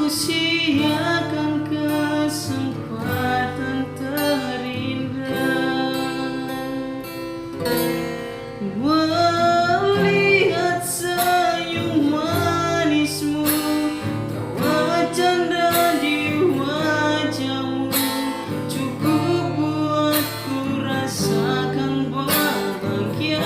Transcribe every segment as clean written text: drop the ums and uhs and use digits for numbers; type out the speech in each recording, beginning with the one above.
Siakan kesempatan terindah melihat senyum manismu, tawa canda di wajahmu, cukup buatku rasakan bahagia.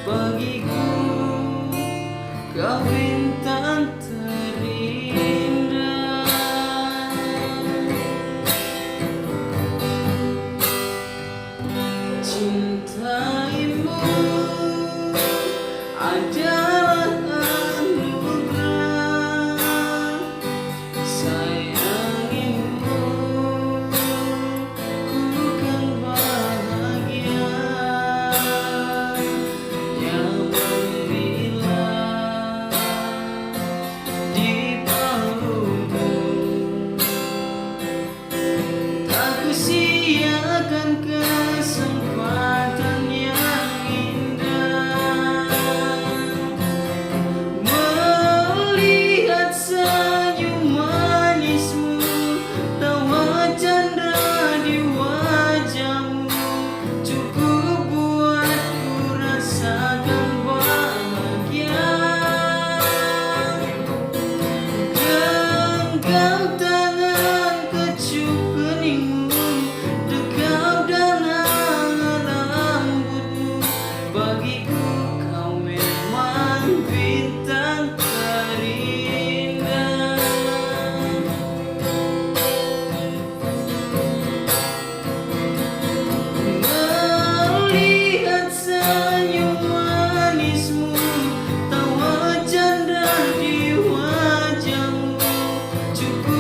Bagiku kau bintang terindah. Cintaimu adalah anugerah, sayangimu ku kan bahagia. Siakan kesempatan yang indah melihat senyum manismu, tawa canda di wajahmu, cukup buatku rasakan bahagia. Genggam tangan, kecup keningmu, bagiku kau memang bintang terindah. Melihat senyum manismu, tawa canda di wajahmu, cukup